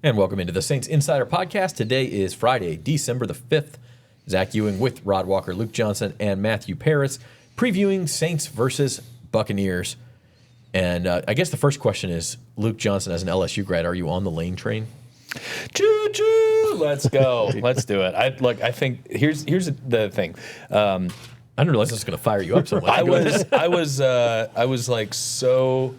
And welcome into the Saints Insider Podcast. Today is Friday, December the 5th. Zach Ewing with Rod Walker, Luke Johnson, and Matthew Paris previewing Saints versus Buccaneers. And I guess the first question is, Luke Johnson, as an LSU grad, are you on the Lane train? Choo-choo! Let's go. Let's do it. I think here's the thing. I didn't realize this was going to fire you up so much. I was like so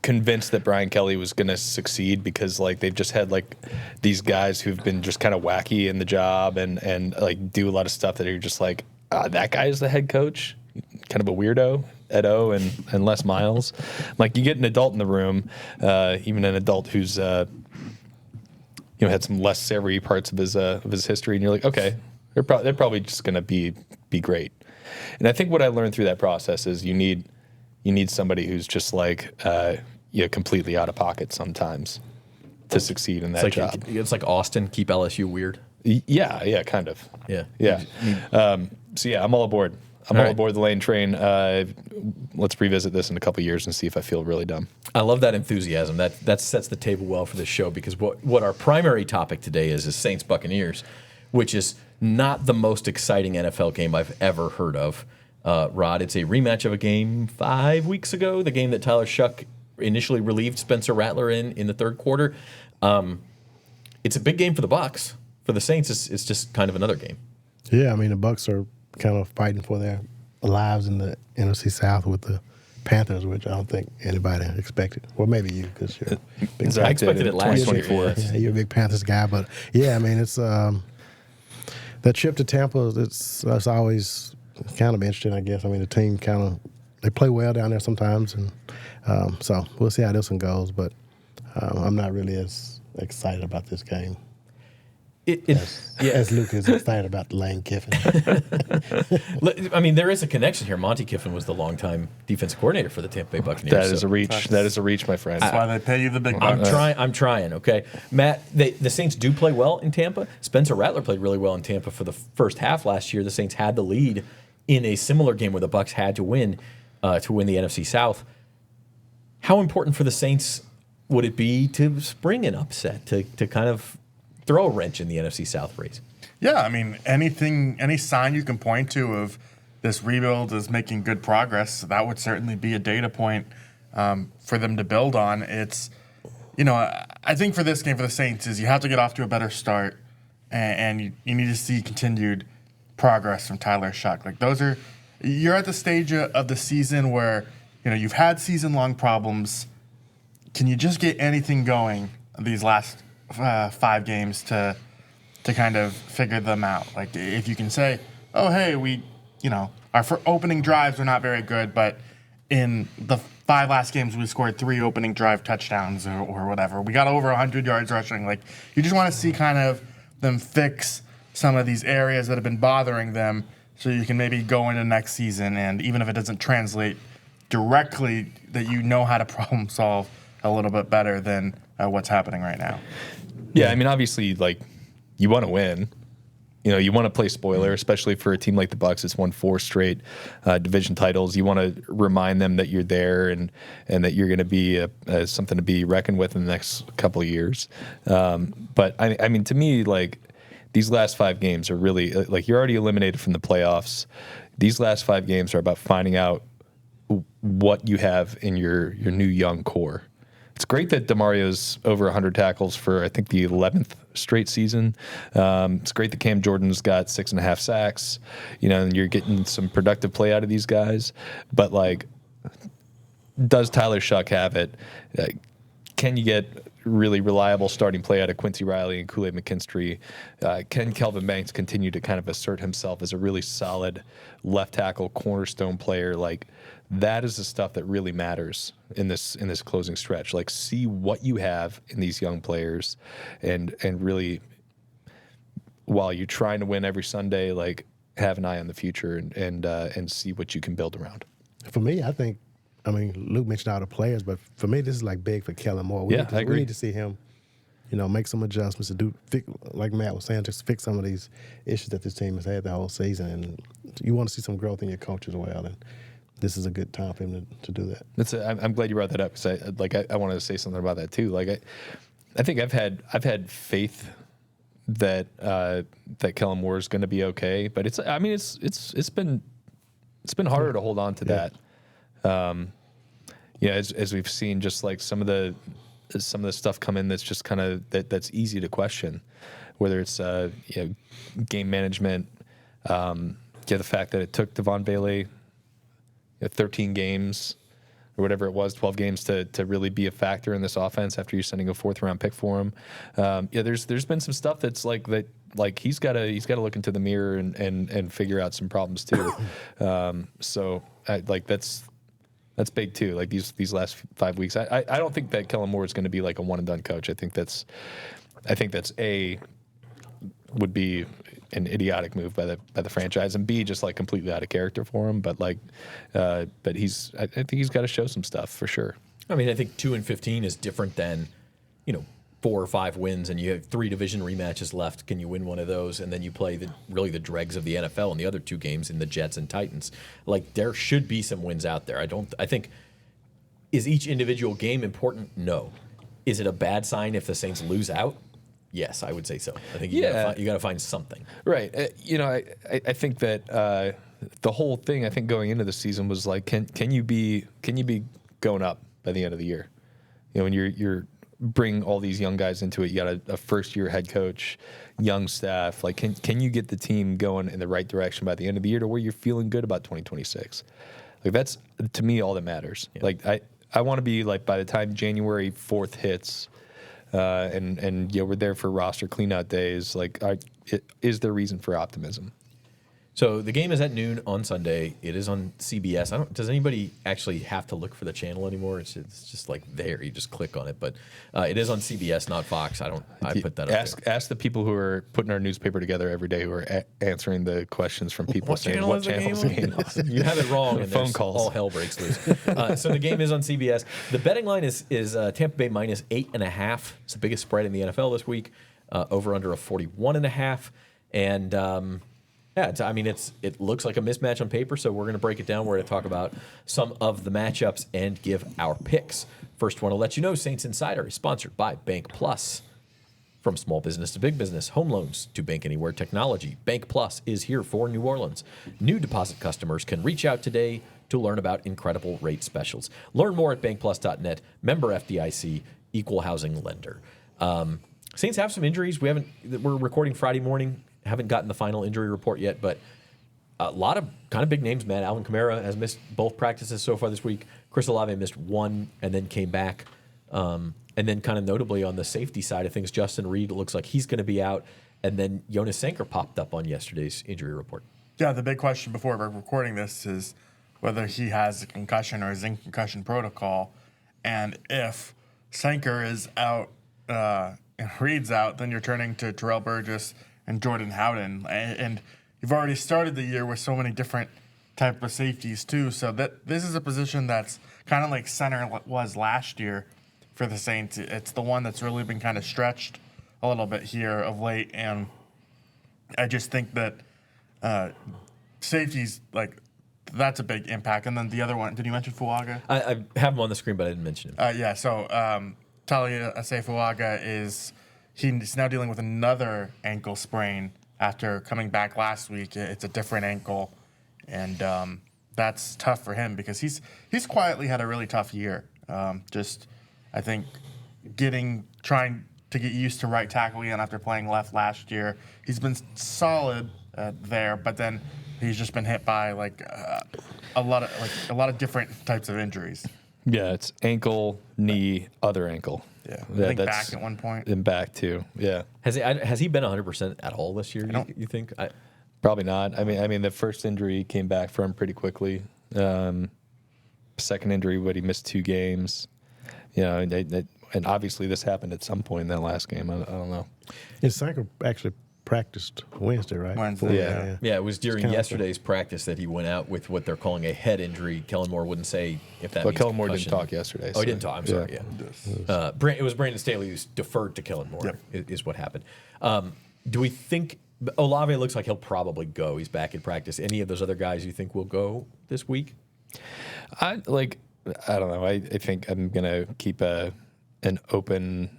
convinced that Brian Kelly was going to succeed because like they've just had like these guys who've been just kind of wacky in the job and like do a lot of stuff that are just like that guy is the head coach, kind of a weirdo. Ed O and Les Miles. Like you get an adult in the room, even an adult who's had some less savory parts of his history, and you're like, okay, they're probably just gonna be great. And I think what I learned through that process is you need somebody who's just like completely out of pocket sometimes to succeed in that job. It's like Austin, keep LSU weird. Yeah, kind of. Yeah. So I'm all aboard. I'm all aboard the Lane train. Let's revisit this in a couple years and see if I feel really dumb. I love that enthusiasm. That sets the table well for this show because what our primary topic today is Saints-Buccaneers, which is not the most exciting NFL game I've ever heard of. Rod, it's a rematch of a game 5 weeks ago, the game that Tyler Shough initially relieved Spencer Rattler in the third quarter. It's a big game for the Bucs. For the Saints, it's just kind of another game. Yeah, I mean, the Bucs are kind of fighting for their lives in the NFC South with the Panthers, which I don't think anybody expected. Well, maybe you, because you're a big I expected it last 2024. year. Yeah, you're a big Panthers guy, but yeah, I mean, it's that trip to Tampa. It's always kind of interesting, I guess. I mean, the team they play well down there sometimes, and so we'll see how this one goes. But I'm not really as excited about this game. As Luke is excited about Lane Kiffin. I mean, there is a connection here. Monty Kiffin was the longtime defensive coordinator for the Tampa Bay Buccaneers. That is a reach. That is a reach, my friend. That's why they pay you the big bucks. I'm trying, okay? Matt, the Saints do play well in Tampa. Spencer Rattler played really well in Tampa for the first half last year. The Saints had the lead in a similar game where the Bucs had to win the NFC South. How important for the Saints would it be to spring an upset, to kind of throw a wrench in the NFC South race? Yeah, I mean, any sign you can point to of this rebuild is making good progress, that would certainly be a data point for them to build on. It's, I think for this game for the Saints is you have to get off to a better start, and you need to see continued progress from Tyler Shough. Like you're at the stage of the season where you've had season-long problems. Can you just get anything going these last 5 games to kind of figure them out? Like if you can say, oh hey, our opening drives were not very good, but in the 5 last games we scored 3 opening drive touchdowns or whatever. We got over 100 yards rushing. Like you just want to see kind of them fix some of these areas that have been bothering them, so you can maybe go into next season, and even if it doesn't translate directly, that how to problem solve a little bit better than what's happening right now. Yeah, I mean, obviously, like, you want to win. You want to play spoiler, especially for a team like the Bucs that's won 4 straight division titles. You want to remind them that you're there and that you're going to be something to be reckoned with in the next couple of years. But, I mean, to me, like, these last 5 games are really, like, you're already eliminated from the playoffs. These last 5 games are about finding out what you have in your new young core. It's great that DeMario's over 100 tackles for, I think, the 11th straight season. It's great that Cam Jordan's got 6.5 sacks. And you're getting some productive play out of these guys. But, like, does Tyler Shough have it? Can you get really reliable starting play out of Quincy Riley and Kool-Aid McKinstry? Can Kelvin Banks continue to kind of assert himself as a really solid left tackle cornerstone player? Like, that is the stuff that really matters in this closing stretch. Like, see what you have in these young players, and really, while you're trying to win every Sunday, like, have an eye on the future and see what you can build around. For me, Luke mentioned all the players, but for me, this is like big for Kellen Moore. I agree. We need to see him, make some adjustments to like Matt was saying, just fix some of these issues that this team has had the whole season. And you want to see some growth in your coach as well. And this is a good time for him to do that. I'm glad you brought that up because I wanted to say something about that too. Like I think I've had faith that that Kellen Moore is going to be okay, but it's been harder to hold on to that. As we've seen, just like some of the stuff come in that's just kind of that's easy to question, whether it's game management, the fact that it took Devon Bailey 13 games or whatever it was, 12 games to really be a factor in this offense after you're sending a 4th round pick for him. There's been some stuff that's like he's got to look into the mirror and figure out some problems too. That's big too. Like these last 5 weeks, I don't think that Kellen Moore is going to be like a one and done coach. I think that's would be an idiotic move by the franchise, and B, just like completely out of character for him. But I think he's got to show some stuff for sure. I mean, I think 2-15 is different than 4 or 5 wins, and you have 3 division rematches left. Can you win one of those? And then you play the dregs of the NFL in the other 2 games in the Jets and Titans. Like, there should be some wins out there. I think, is each individual game important? No. Is it a bad sign if the Saints lose out? Yes, I would say so. I think you got to find something. Right. I think that the whole thing, I think going into the season was like, can you be going up by the end of the year? When you're bring all these young guys into it, you got a first year head coach, young staff. Like, can you get the team going in the right direction by the end of the year to where you're feeling good about 2026? Like, that's to me all that matters. Yeah. Like I want to be like, by the time January 4th hits, and we're there for roster cleanout days. Like, is there reason for optimism? So the game is at noon on Sunday. It is on CBS. Does anybody actually have to look for the channel anymore? It's just like there. You just click on it. But it is on CBS, not Fox. I put that up there. Ask the people who are putting our newspaper together every day, who are answering the questions from people saying what channel is the game on? You have it wrong, and phone calls. All hell breaks loose. So the game is on CBS. The betting line is Tampa Bay minus 8.5. It's the biggest spread in the NFL this week. Over under a 41.5. And it looks like a mismatch on paper, so we're going to break it down. We're going to talk about some of the matchups and give our picks. First one to let you know, Saints Insider is sponsored by Bank Plus. From small business to big business, home loans to bank anywhere technology, Bank Plus is here for New Orleans. New deposit customers can reach out today to learn about incredible rate specials. Learn more at bankplus.net. Member FDIC, equal housing lender. Saints have some injuries. We're recording Friday morning. Haven't gotten the final injury report yet, but a lot of kind of big names, man. Alvin Kamara has missed both practices so far this week. Chris Olave missed one and then came back. And then kind of notably on the safety side of things, Justin Reed looks like he's going to be out. And then Jonas Sanker popped up on yesterday's injury report. Yeah, the big question before we're recording this is whether he has a concussion or is in concussion protocol. And if Sanker is out and Reed's out, then you're turning to Terrell Burgess and Jordan Howden. And you've already started the year with so many different type of safeties too. So that this is a position that's kind of like center was last year for the Saints. It's the one that's really been kind of stretched a little bit here of late. And I just think that safeties, like, that's a big impact. And then the other one, did you mention Fuaga? I have him on the screen, but I didn't mention him. So Talia Fuaga he's now dealing with another ankle sprain after coming back last week. It's a different ankle, and that's tough for him because he's quietly had a really tough year. I think trying to get used to right tackle again after playing left last year. He's been solid there, but then he's just been hit by a lot of different types of injuries. Yeah, it's ankle, knee, other ankle. Yeah, I think back at one point. And back too. Yeah. Has he been 100% at all this year? You think? Probably not. I mean, the first injury came back for him pretty quickly. Second injury, but he missed 2 games. And obviously this happened at some point in that last game. I don't know. And Sanker actually practiced Wednesday, right? Wednesday. Yeah, it was during yesterday's practice that he went out with what they're calling a head injury. Kellen Moore wouldn't say if that. But means Kellen Moore concussion. didn't talk yesterday. Oh, he didn't talk. I'm sorry. Yeah. It was Brandon Staley who's deferred to Kellen Moore. Yep. Is what happened. Do we think Olave looks like he'll probably go? He's back in practice. Any of those other guys you think will go this week? I don't know. I think I'm gonna keep an open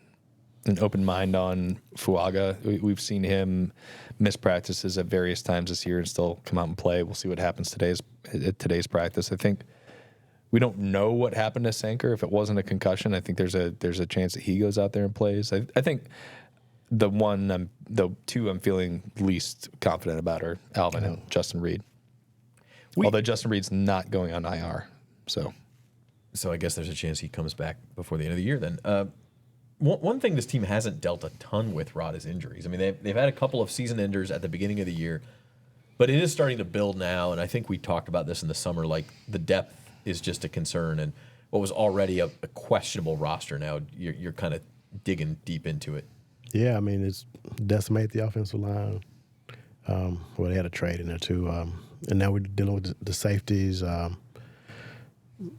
mind on Fuaga. We've seen him miss practices at various times this year and still come out and play. We'll see what happens at today's practice. I think we don't know what happened to Sanker. If it wasn't a concussion, I think there's a chance that he goes out there and plays. I think the two I'm feeling least confident about are Alvin and Justin Reed. Although Justin Reed's not going on IR, so I guess there's a chance he comes back before the end of the year then. One thing this team hasn't dealt a ton with, Rod, is injuries. I mean, they've had a couple of season enders at the beginning of the year, but it is starting to build now, and I think we talked about this in the summer, like the depth is just a concern, and what was already a questionable roster now, you're kind of digging deep into it. Yeah, I mean, it's decimated the offensive line. They had a trade in there too. And now we're dealing with the safeties.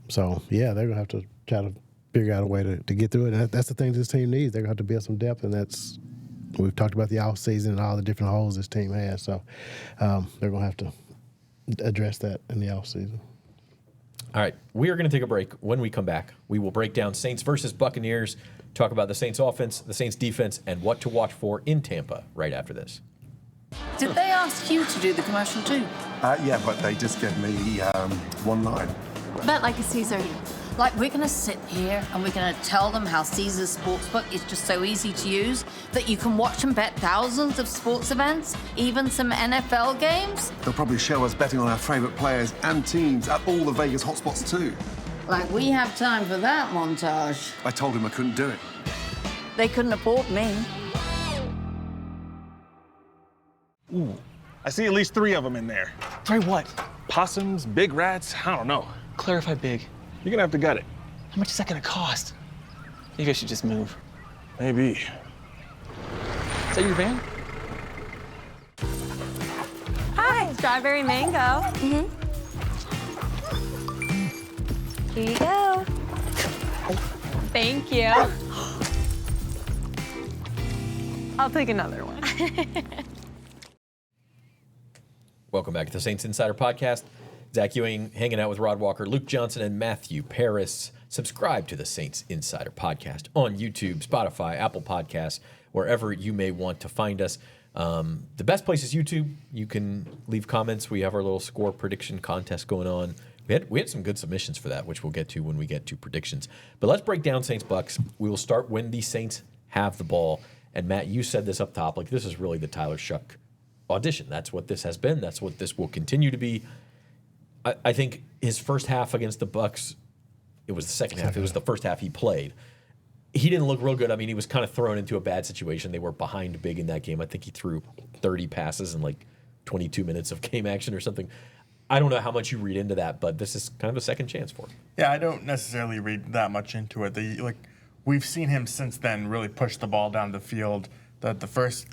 So, yeah, they're going to have to try to figure out a way to get through it. And that's the thing this team needs. They're going to have to build some depth, and we've talked about the offseason and all the different holes this team has. So they're going to have to address that in the offseason. All right, we are going to take a break. When we come back, we will break down Saints versus Buccaneers, talk about the Saints offense, the Saints defense, and what to watch for in Tampa right after this. Did they ask you to do the commercial too? Yeah, but they just gave me one line. Bet like a Caesar. Like, we're going to sit here and we're going to tell them how Caesar's Sportsbook is just so easy to use that you can watch and bet thousands of sports events, even some NFL games. They'll probably show us betting on our favourite players and teams at all the Vegas hotspots too. Like, we have time for that montage. I told him I couldn't do it. They couldn't afford me. Ooh, I see at least 3 of them in there. 3 what? Possums, big rats, I don't know. Clarify big. You're gonna have to gut it. How much is that gonna cost? Maybe I should just move. Maybe. Is that your van? Hi, strawberry mango. Here you go. Thank you. I'll take another one. Welcome back to the Saints Insider Podcast. Zach Ewing hanging out with Rod Walker, Luke Johnson, and Matthew Paris. Subscribe to the Saints Insider Podcast on YouTube, Spotify, Apple Podcasts, wherever you may want to find us. The best place is YouTube. You can leave comments. We have our little score prediction contest going on. We had some good submissions for that, which we'll get to when we get to predictions. But let's break down Saints-Bucs. We will start when the Saints have the ball. And Matt, you said this up top, like this is really the Tyler Shough audition. That's what this has been. That's what this will continue to be. I think his first half against the Bucs, it was the second half. It was the first half he played. He didn't look real good. I mean, he was kind of thrown into a bad situation. They were behind big in that game. I think he threw 30 passes in like 22 minutes of game action or something. I don't know how much you read into that, but this is kind of a second chance for him. Yeah, I don't necessarily read that much into it. We've seen him since then really push the ball down the field. The first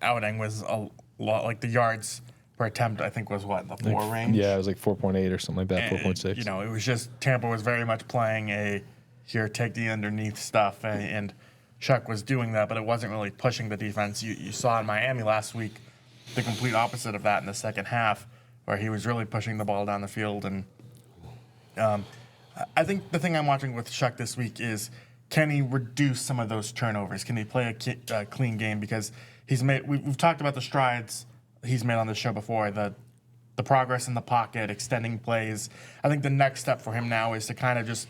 outing was a lot, like the yards per attempt, I think, was what, the 4 range? Yeah, it was like 4.8 or something like that, 4.6. You know, it was just Tampa was very much playing here, take the underneath stuff, and Shough was doing that, but it wasn't really pushing the defense. You saw in Miami last week the complete opposite of that in the second half, where he was really pushing the ball down the field. And I think the thing I'm watching with Shough this week is, can he reduce some of those turnovers? Can he play a clean game? Because we've talked about the strides he's made on the show before, the progress in the pocket, extending plays. I think the next step for him now is to kind of just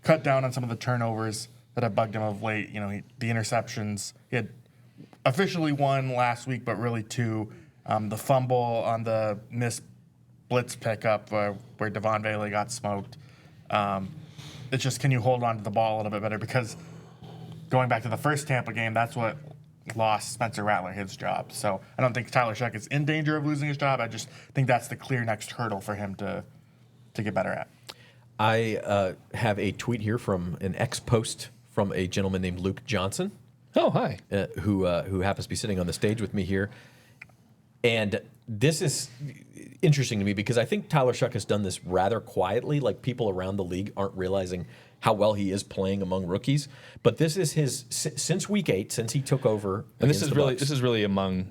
cut down on some of the turnovers that have bugged him of late. You know, the interceptions. He had officially 1 last week, but really 2. The fumble on the missed blitz pickup where Devon Bailey got smoked. It's just, can you hold on to the ball a little bit better? Because going back to the first Tampa game, that's what lost Spencer Rattler his job. So I don't think Tyler Shough is in danger of losing his job. I just think that's the clear next hurdle for him to get better at. I have a tweet here from an ex-post from a gentleman named Luke Johnson. Oh, hi. Who happens to be sitting on the stage with me here. And this is interesting to me because I think Tyler Shough has done this rather quietly. Like, people around the league aren't realizing how well he is playing among rookies. But this is his since week 8, since he took over. And this is really among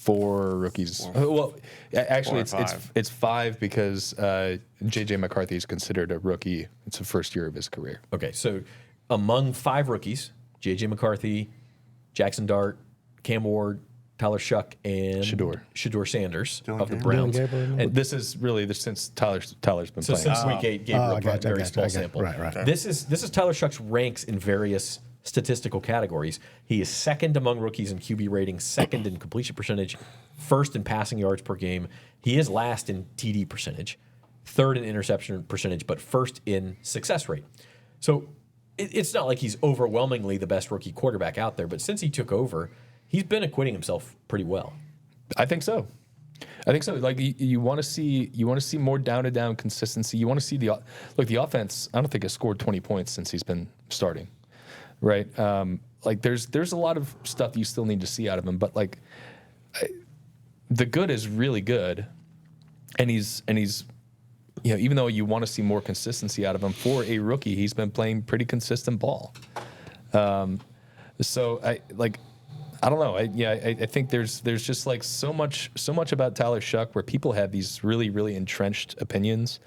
4 rookies. Well, actually, Four or it's 5 because J.J. McCarthy is considered a rookie. It's the first year of his career. Okay, so among 5 rookies, J.J. McCarthy, Jackson Dart, Cam Ward, Tyler Shough, and Shedeur Sanders of the Browns. And this is really since Tyler's been So playing. since week 8, Gabriel brought a very small sample. Right. This is Tyler Shuck's ranks in various statistical categories. He is second among rookies in QB rating, second in completion percentage, first in passing yards per game. He is last in TD percentage, third in interception percentage, but first in success rate. So it's not like he's overwhelmingly the best rookie quarterback out there, but since he took over, he's been acquitting himself pretty well. I think so. Like you want to see more down to down consistency. You want to see the offense. I don't think has scored 20 points since he's been starting, right? Like there's a lot of stuff you still need to see out of him, but like the good is really good, and he's even though you want to see more consistency out of him for a rookie, he's been playing pretty consistent ball. So I don't know. I think there's just like so much about Tyler Shough where people have these really, really entrenched opinions.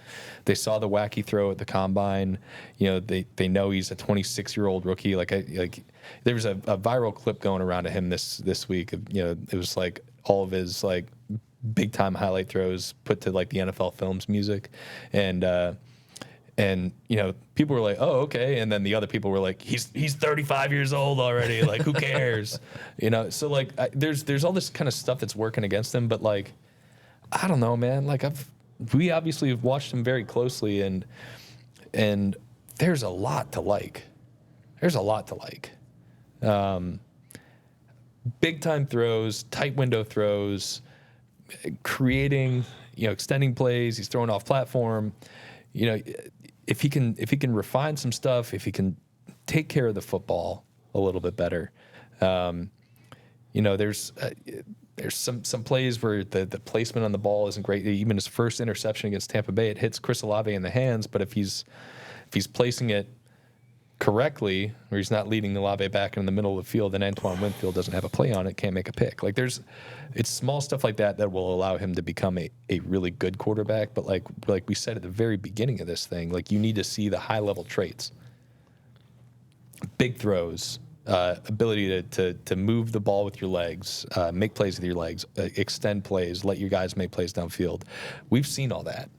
They saw the wacky throw at the combine. They know he's a 26-year-old rookie. There was a viral clip going around to him this week. It was like all of his like big time highlight throws put to like the NFL Films music, and people were like, oh, okay. And then the other people were like, he's 35 years old already. Like, who cares? So like, there's all this kind of stuff that's working against him. But like, I don't know, man. Like we obviously have watched him very closely, and there's a lot to like. Big time throws, tight window throws, creating, extending plays. He's throwing off platform. If he can refine some stuff, if he can take care of the football a little bit better, there's some plays where the placement on the ball isn't great. Even his first interception against Tampa Bay, it hits Chris Olave in the hands, but if he's placing it correctly, where he's not leading Olave back in the middle of the field, and Antoine Winfield doesn't have a play on it, can't make a pick. Like it's small stuff like that will allow him to become a really good quarterback. But like we said at the very beginning of this thing, like you need to see the high level traits, big throws, ability to move the ball with your legs, make plays with your legs, extend plays, let your guys make plays downfield. We've seen all that.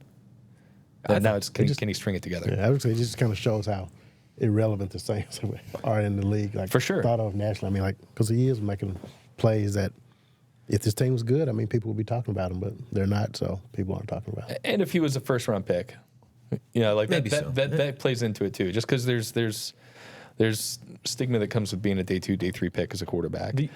And now can he string it together? Yeah, I would say it just kind of shows how irrelevant the Saints are in the league. Like, for sure. Thought of nationally. I mean, because he is making plays that if this team was good, I mean, people would be talking about him, but they're not, so people aren't talking about him. And if he was a first-round pick, that plays into it too. Just because there's stigma that comes with being a day 2, day 3 pick as a quarterback. I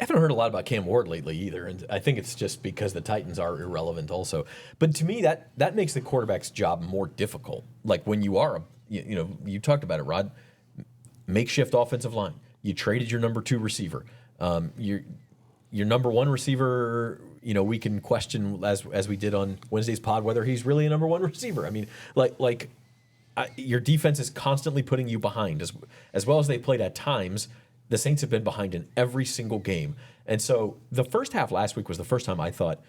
haven't heard a lot about Cam Ward lately either, and I think it's just because the Titans are irrelevant also. But to me, that makes the quarterback's job more difficult. Like when you are you talked about it, Rod. Makeshift offensive line. You traded your number 2 receiver. Your number 1 receiver, we can question as we did on Wednesday's pod whether he's really a number 1 receiver. I mean, your defense is constantly putting you behind. As well as they played at times, the Saints have been behind in every single game. And so the first half last week was the first time I thought,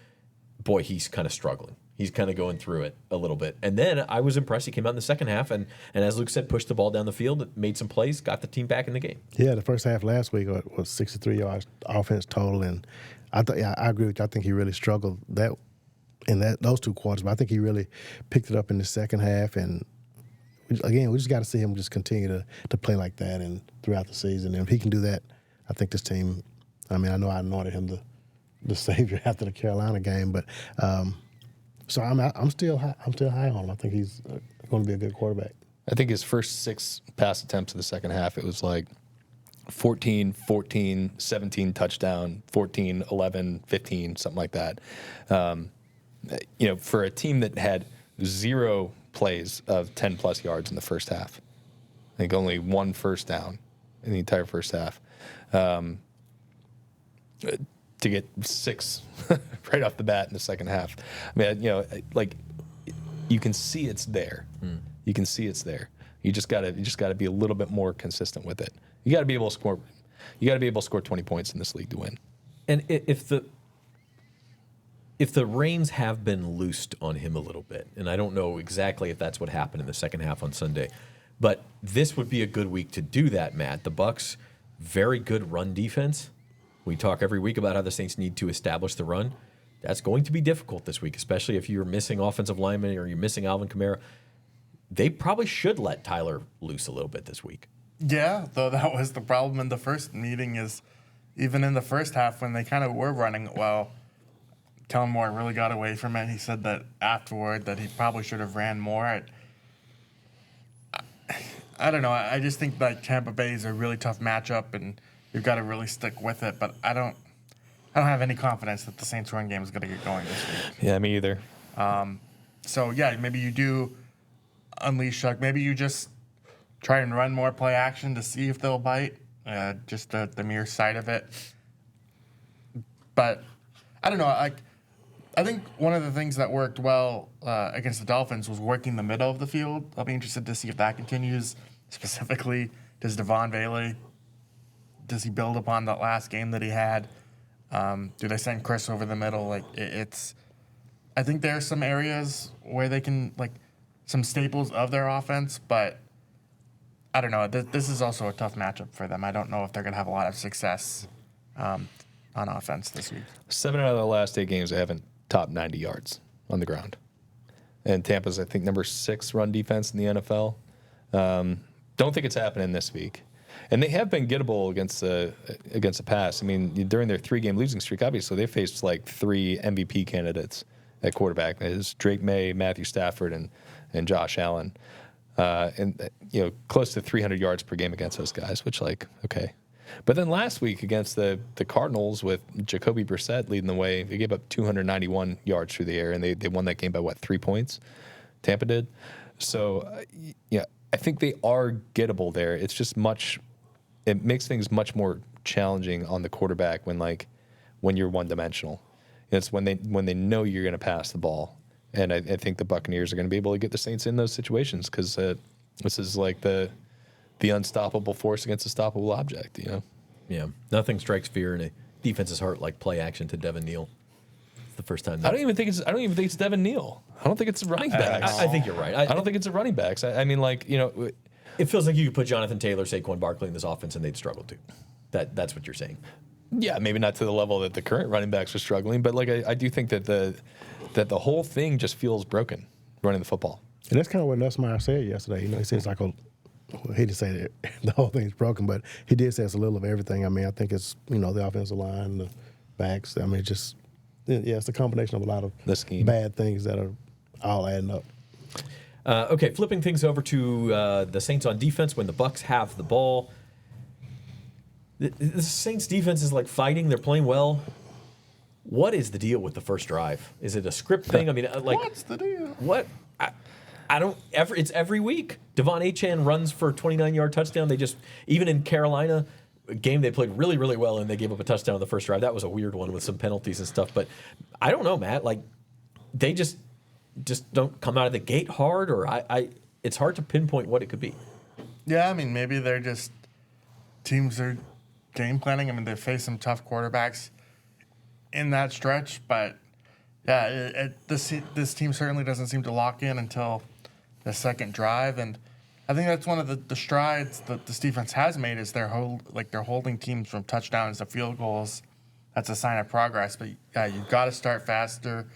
boy, he's kind of struggling. He's kind of going through it a little bit. And then I was impressed. He came out in the second half and as Luke said, pushed the ball down the field, made some plays, got the team back in the game. Yeah, the first half last week was 63 yards offense total. And I agree with you. I think he really struggled those 2 quarters. But I think he really picked it up in the second half. And again, we just got to see him just continue to play like that and throughout the season. And if he can do that, I think this team, I mean, I know I anointed him the savior after the Carolina game, but so I'm still high on him. I think he's going to be a good quarterback. I think his first 6 pass attempts in the second half, it was like 14, 14, 17 touchdown, 14, 11, 15, something like that. For a team that had 0 plays of 10-plus yards in the first half, I think only 1 first down in the entire first half. To get 6 right off the bat in the second half. I mean, you can see it's there. You can see it's there. You just gotta be a little bit more consistent with it. You gotta be able to score 20 points in this league to win. And if the if the reins have been loosed on him a little bit, and I don't know exactly if that's what happened in the second half on Sunday, but this would be a good week to do that, Matt. The Bucs, very good run defense. We talk every week about how the Saints need to establish the run. That's going to be difficult this week, especially if you're missing offensive linemen or you're missing Alvin Kamara. They probably should let Tyler loose a little bit this week. Yeah, though that was the problem in the first meeting is even in the first half when they kind of were running it well, Kellen Moore really got away from it. He said that afterward that he probably should have ran more. I don't know. I just think like Tampa Bay is a really tough matchup, and you've got to really stick with it. But I don't have any confidence that the Saints' run game is going to get going this week. Yeah, me either. So yeah, maybe you do unleash Shough. Maybe you just try and run more play action to see if they'll bite. Just the mere sight of it. But I don't know. I think one of the things that worked well against the Dolphins was working the middle of the field. I'll be interested to see if that continues. Specifically, does Devon Bailey, does he build upon that last game that he had? Do they send Chris over the middle? I think there are some areas where they can, like, some staples of their offense, but I don't know. This is also a tough matchup for them. I don't know if they're going to have a lot of success on offense this week. 7 out of the last 8 games, they haven't topped 90 yards on the ground. And Tampa's, I think, number 6 run defense in the NFL. Don't think it's happening this week. And they have been gettable against the pass. I mean, during their 3-game losing streak, obviously, they faced like 3 MVP candidates at quarterback. It's Drake May, Matthew Stafford, and Josh Allen. And close to 300 yards per game against those guys, which, like, okay. But then last week against the Cardinals with Jacoby Brissett leading the way, they gave up 291 yards through the air, and they won that game by, 3 points? Tampa did. So, I think they are gettable there. It's just it makes things much more challenging on the quarterback when you're one-dimensional. It's when they know you're going to pass the ball. And I think the Buccaneers are going to be able to get the Saints in those situations because this is like the unstoppable force against a stoppable object, Yeah, nothing strikes fear in a defense's heart like play action to Devin Neal. It's the first time. I don't even think it's Devin Neal. I don't think it's running backs. I think you're right. I don't think it's a running backs. I mean, it feels like you could put Jonathan Taylor, Saquon Barkley in this offense, and they'd struggle too. That's what you're saying. Yeah, maybe not to the level that the current running backs are struggling, but I do think that the whole thing just feels broken running the football. And that's kind of what Nussmeier said yesterday. He said it's like he didn't say that the whole thing's broken, but he did say it's a little of everything. I mean, I think it's the offensive line, the backs. I mean, it's a combination of a lot of bad things that are all adding up. Okay, flipping things over to the Saints on defense when the Bucs have the ball. The Saints defense is like fighting. They're playing well. What is the deal with the first drive? Is it a script thing? I mean, what's the deal? What? I don't ever. It's every week. Devon Achane runs for a 29-yard touchdown. They just, even in Carolina, a game they played really, really well, and they gave up a touchdown on the first drive. That was a weird one with some penalties and stuff. But I don't know, Matt. They just don't come out of the gate hard, or it's hard to pinpoint what it could be. Yeah, I mean, maybe they're just teams are game planning. I mean, they face some tough quarterbacks in that stretch, but yeah, this team certainly doesn't seem to lock in until the second drive, and I think that's one of the strides that this defense has made is they're holding teams from touchdowns to field goals. That's a sign of progress, but yeah, you've got to start faster,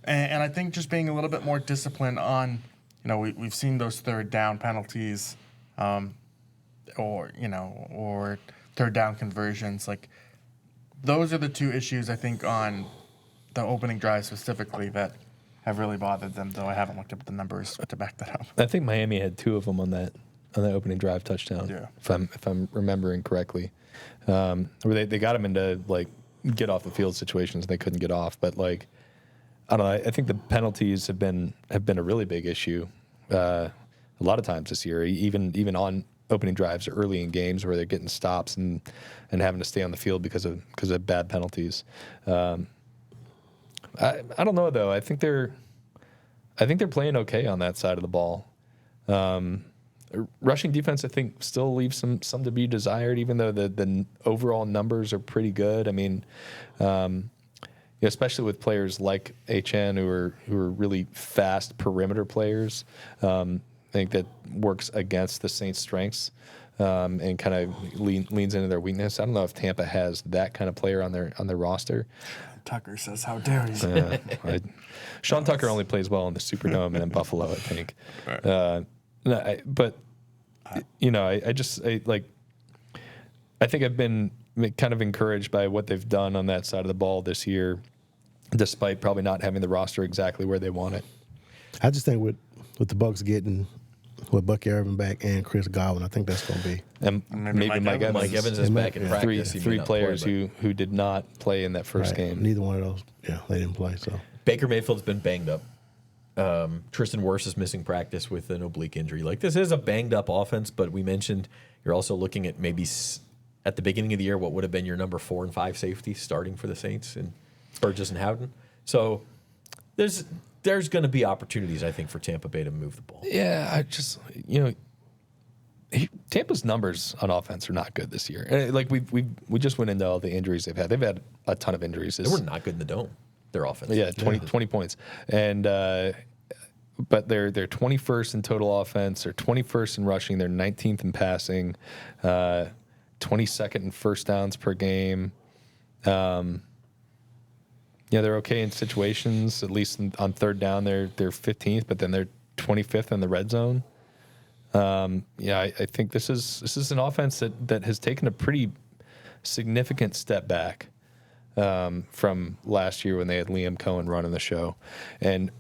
and I think just being a little bit more disciplined on, we've seen those third down penalties, or third down conversions. Those are the 2 issues I think on the opening drive specifically that have really bothered them, though I haven't looked up the numbers to back that up. I think Miami had 2 of them on that opening drive touchdown. Yeah. If I'm remembering correctly, where they got them into get off the field situations and they couldn't get off. But I don't know. I think the penalties have been a really big issue a lot of times this year, even on opening drives early in games where they're getting stops and having to stay on the field because of bad penalties. I don't know though. I think they're playing okay on that side of the ball. Rushing defense, I think, still leaves some to be desired, even though the overall numbers are pretty good. I mean, especially with players like HN who are really fast perimeter players. I think that works against the Saints' strengths and kind of leans into their weakness. I don't know if Tampa has that kind of player on their roster. Tucker says, "How dare you?" Sean Tucker only plays well in the Superdome and in Buffalo, I think. Right. I think I've been kind of encouraged by what they've done on that side of the ball this year, despite probably not having the roster exactly where they want it. I just think with the Bucs getting with Bucky Irvin back and Chris Godwin, I think that's going to be. And maybe Mike Evans. Mike Evans is back in practice. Three players who did not play in that first game. Neither one of those, they didn't play. So Baker Mayfield's been banged up. Tristan Wirfs is missing practice with an oblique injury. Like, this is a banged up offense, but we mentioned you're also looking at maybe at the beginning of the year what would have been your number 4 and 5 safety starting for the Saints in Burgess and Howden. So there's going to be opportunities, I think, for Tampa Bay to move the ball. Yeah, I just Tampa's numbers on offense are not good this year. Like we just went into all the injuries they've had. They've had a ton of injuries. They were not good in the dome. Their offense. Yeah, 20 points. And but they're 21st in total offense. They're 21st in rushing. They're 19th in passing. 22nd in first downs per game. They're okay in situations. At least on third down, they're 15th, but then they're 25th in the red zone. I think this is an offense that has taken a pretty significant step back from last year when they had Liam Cohen running the show, and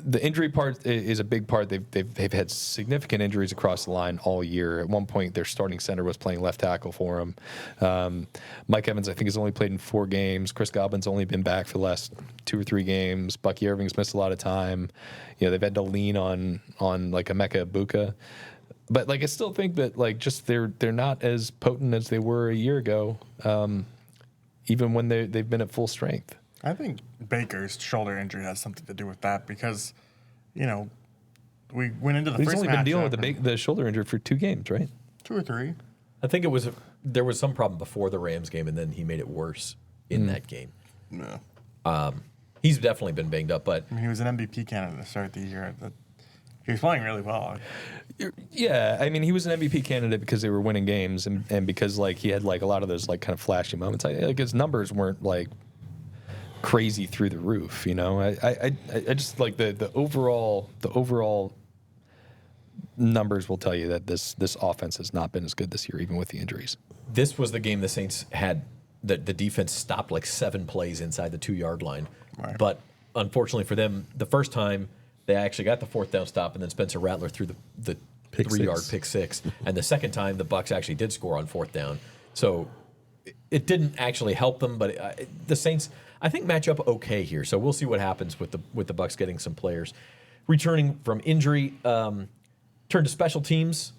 the injury part is a big part. They've had significant injuries across the line all year. At one point, their starting center was playing left tackle for them. Mike Evans, I think, has only played in 4 games. Chris Godwin's only been back for the last 2 or 3 games. Bucky Irving's missed a lot of time. They've had to lean on like Emeka Egbuka. But like, I still think that like just they're not as potent as they were a year ago, even when they've been at full strength. I think Baker's shoulder injury has something to do with that because, we went into the first matchup. He's only been dealing with the shoulder injury for 2 games, right? 2 or 3. I think there was some problem before the Rams game, and then he made it worse in that game. No. He's definitely been banged up, but he was an MVP candidate to start the year. He was playing really well. Yeah, I mean, he was an MVP candidate because they were winning games, and because like he had like a lot of those like kind of flashy moments. Like his numbers weren't like crazy through the roof, I just like the overall numbers will tell you that this offense has not been as good this year, even with the injuries. This was the game the Saints had the defense stopped like 7 plays inside the 2-yard line. Right. But unfortunately for them, the first time they actually got the 4th down stop, and then Spencer Rattler threw the 3-yard pick six. And the second time, the Bucs actually did score on 4th down. So it didn't actually help them, but the Saints, I think, match up okay here. So we'll see what happens with the Bucs getting some players returning from injury. Turn to special teams.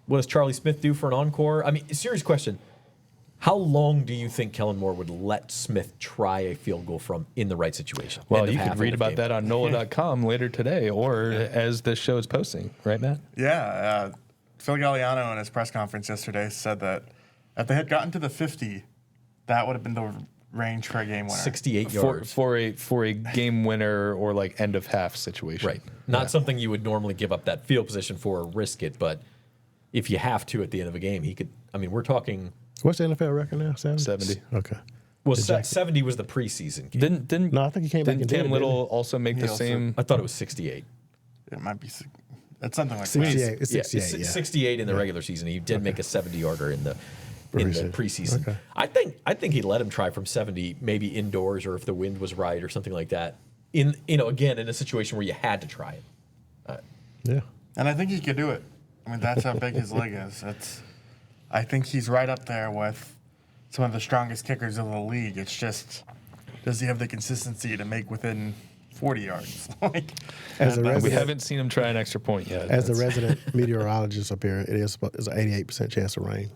What does Charlie Smith do for an encore? I mean, serious question. How long do you think Kellen Moore would let Smith try a field goal from in the right situation? Well, you could read about that on NOLA.com later today, or as this show is posting, right, Matt? Yeah. Phil Galliano in his press conference yesterday said that if they had gotten to the 50, that would have been the range for a game winner. 68 yards. For a game winner or like end of half situation. Right. Not something you would normally give up that field position for or risk it, but if you have to at the end of a game, he could. I mean, we're talking. What's the NFL record now? 70. Okay. Well, 70 was the preseason game. No, I think he came back and did did Cam it, Little also make the same? I thought it was 68. It might be. It's something like 68. that. It's 68. 68 in the regular season. He did make a 70-yarder in the preseason. Okay. I think he'd let him try from 70, maybe indoors, or if the wind was right, or something like that. Again, in a situation where you had to try it. Yeah. And I think he could do it. I mean, that's how big his leg is. I think he's right up there with some of the strongest kickers of the league. It's just, does he have the consistency to make within 40 yards? We haven't seen him try an extra point yet. As the resident meteorologist up here, it's an 88% chance of rain.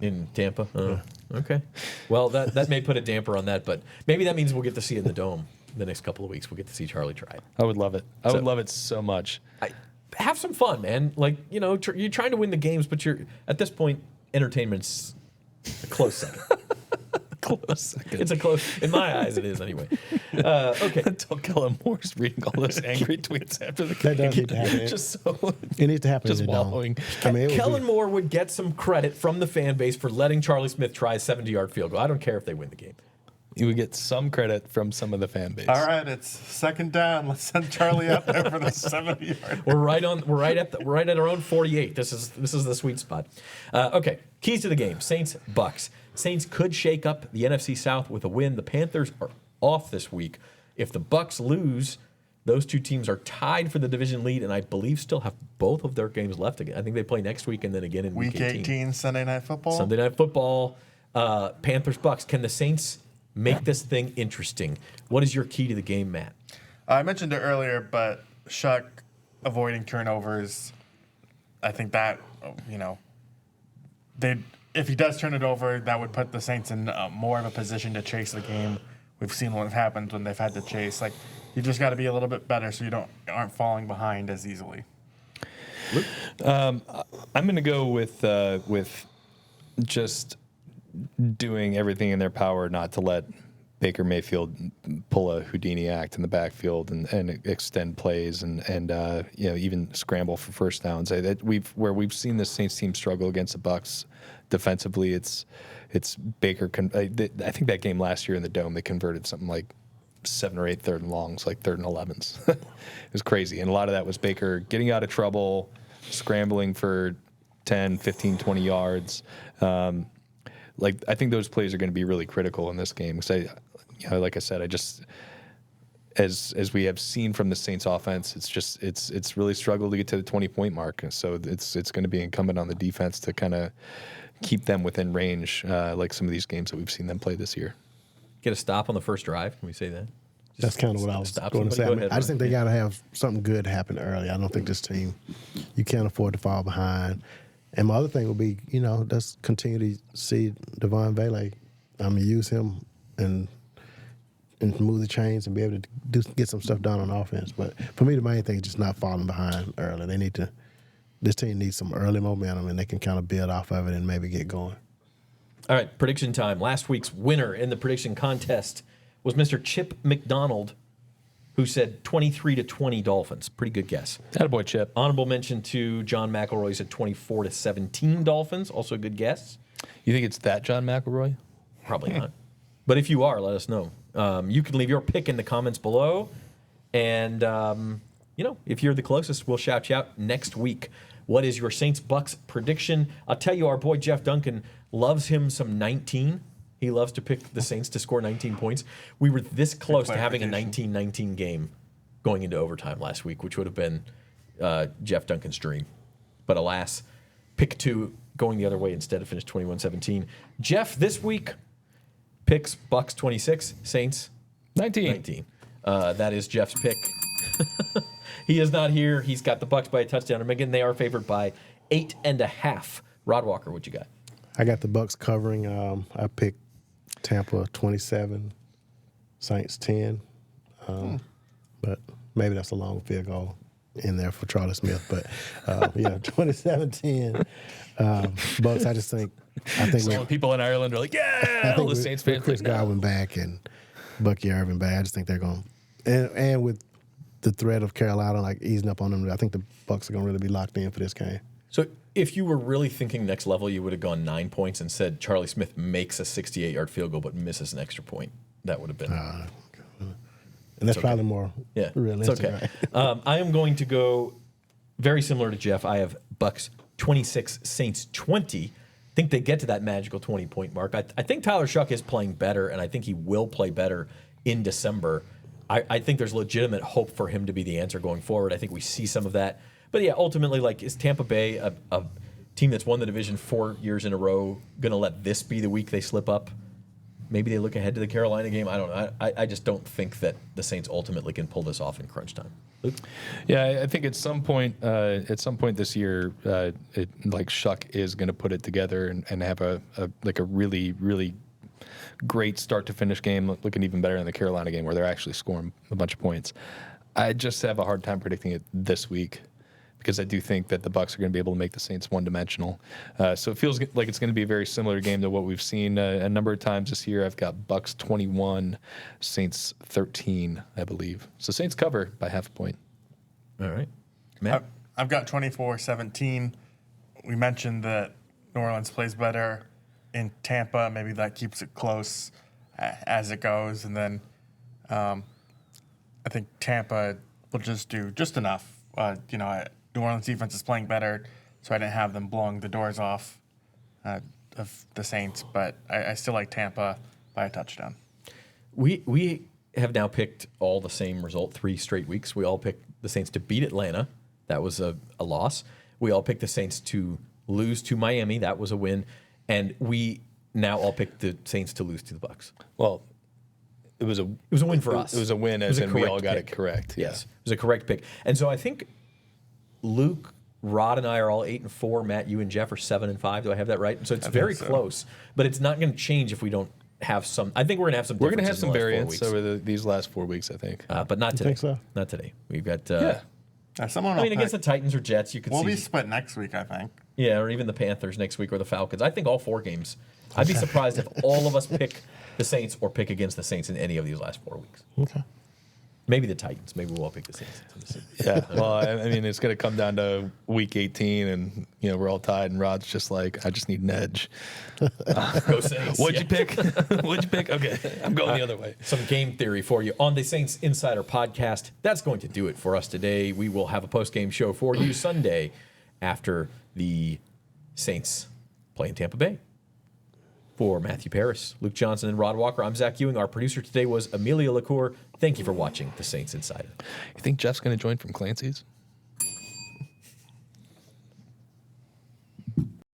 In Tampa? Okay. Well, that may put a damper on that, but maybe that means we'll get to see it in the Dome the next couple of weeks. We'll get to see Charlie try it. I would love it. I would love it so much. Have some fun, man. Like, you're trying to win the games, but at this point, entertainment's a close second. close second. It's a close, in my eyes, it is anyway. Okay. Until Kellen Moore's reading all those angry tweets after the That game. does need to happen. Just so It needs to happen. just and it don't. wallowing. I mean, it would Kellen be- Moore would get some credit from the fan base for letting Charlie Smith try a 70-yard field goal. I don't care if they win the game. You would get some credit from some of the fan base. All right, it's second down. Let's send Charlie out there for the 70-yard. We're right at our own 48. This is the sweet spot. Okay, keys to the game: Saints-Bucs. Saints could shake up the NFC South with a win. The Panthers are off this week. If the Bucs lose, those two teams are tied for the division lead, and I believe still have both of their games left again. I think they play next week and then again in Week 18, Sunday Night Football. Sunday Night Football. Panthers-Bucs. Can the Saints make this thing interesting? What is your key to the game, Matt? I mentioned it earlier, but Shough avoiding turnovers. I think that, if he does turn it over, that would put the Saints in more of a position to chase the game. We've seen what happens when they've had to chase. Like, you just got to be a little bit better so you aren't falling behind as easily. I'm going to go with just doing everything in their power not to let Baker Mayfield pull a Houdini act in the backfield and extend plays and even scramble for first downs. Where we've seen the Saints team struggle against the Bucs defensively, it's Baker. I think that game last year in the Dome, they converted something like 7 or 8 third and longs, like 3rd and 11s. It was crazy, and a lot of that was Baker getting out of trouble, scrambling for 10, 15, 20 yards. I think those plays are going to be really critical in this game because like I said, as we have seen from the Saints offense, it's really struggled to get to the 20-point mark. So it's going to be incumbent on the defense to kind of keep them within range, like some of these games that we've seen them play this year. Get a stop on the first drive. Can we say that? That's kind of what I was going to say. I just think they got to have something good happen early. I don't think this team, you can't afford to fall behind. And my other thing would be, let's continue to see Devon Vele. Use him and move the chains and be able to get some stuff done on offense. But for me, the main thing is just not falling behind early. This team needs some early momentum, and they can kind of build off of it and maybe get going. All right, prediction time. Last week's winner in the prediction contest was Mr. Chip McDonald, who said 23-20 Dolphins. Pretty good guess. Attaboy, Chip. Honorable mention to John McElroy, said 24-17 Dolphins. Also a good guess. You think it's that John McElroy? Probably not. But if you are, let us know. You can leave your pick in the comments below. And, if you're the closest, we'll shout you out next week. What is your Saints-Bucs prediction? I'll tell you, our boy Jeff Duncan loves him some 19. He loves to pick the Saints to score 19 points. We were this close to having a 19-19 game going into overtime last week, which would have been Jeff Duncan's dream. But alas, pick 2 going the other way instead, finished 21-17. Jeff, this week, picks Bucs 26, Saints 19. That is Jeff's pick. He is not here. He's got the Bucs by a touchdown. And again, they are favored by 8.5. Rod Walker, what you got? I got the Bucs covering. I picked Tampa 27, Saints 10. But maybe that's a long field goal in there for Charlie Smith. But 27-10. Bucs, I think Some people in Ireland are like, yeah, all the Saints fans. Chris Godwin back and Bucky Irvin back. I just think they're going and with the threat of Carolina like easing up on them, I think the Bucs are going to really be locked in for this game. So if you were really thinking next level, you would have gone 9 points and said Charlie Smith makes a 68-yard field goal but misses an extra point. That would have been. And that's probably more realistic. It's okay. Right? I am going to go very similar to Jeff. I have Bucs 26, Saints 20. I think they get to that magical 20-point mark. I think Tyler Shough is playing better, and I think he will play better in December. I think there's legitimate hope for him to be the answer going forward. I think we see some of that. But yeah, ultimately, is Tampa Bay a team that's won the division 4 years in a row going to let this be the week they slip up? Maybe they look ahead to the Carolina game. I don't know. I just don't think that the Saints ultimately can pull this off in crunch time. Luke? Yeah, I think at some point this year, Shough is going to put it together and have a really, really great start to finish game, looking even better in the Carolina game where they're actually scoring a bunch of points. I just have a hard time predicting it this week because I do think that the Bucs are going to be able to make the Saints one-dimensional. So it feels like it's going to be a very similar game to what we've seen a number of times this year. I've got Bucs 21, Saints 13, I believe. So Saints cover by half a point. All right. Matt? I've got 24-17. We mentioned that New Orleans plays better in Tampa. Maybe that keeps it close as it goes. And then I think Tampa will just do just enough. New Orleans defense is playing better, so I didn't have them blowing the doors off of the Saints. But I still like Tampa by a touchdown. We have now picked all the same result 3 straight weeks. We all picked the Saints to beat Atlanta. That was a loss. We all picked the Saints to lose to Miami. That was a win. And we now all picked the Saints to lose to the Bucs. Well, it was a win for us. It was a win, as in we all got it correct. Yes, it was a correct pick. And so I think Luke, Rod, and I are all 8-4. Matt, you and Jeff are 7-5. Do I have that right? So it's very close, but it's not going to change if we don't have some. I think we're going to have some. We're going to have some variance over these last 4 weeks, I think. But not today. think so? Not today. We've got. Against the Titans or Jets, you could. We'll see be split next week, I think. Yeah, or even the Panthers next week or the Falcons. I think all 4 games. I'd be surprised if all of us pick the Saints or pick against the Saints in any of these last 4 weeks. Okay. Maybe the Titans. Maybe we'll all pick the Saints. Yeah. Well, I mean, it's going to come down to week 18, and we're all tied, and Rod's just like, I just need an edge. Go Saints. What'd you pick? What'd you pick? Okay, I'm going the other way. Some game theory for you on the Saints Insider Podcast. That's going to do it for us today. We will have a post-game show for you Sunday after the Saints play in Tampa Bay. For Matthew Paris, Luke Johnson, and Rod Walker, I'm Zach Ewing. Our producer today was Amelia LaCour. Thank you for watching the Saints Insider. You think Jeff's going to join from Clancy's?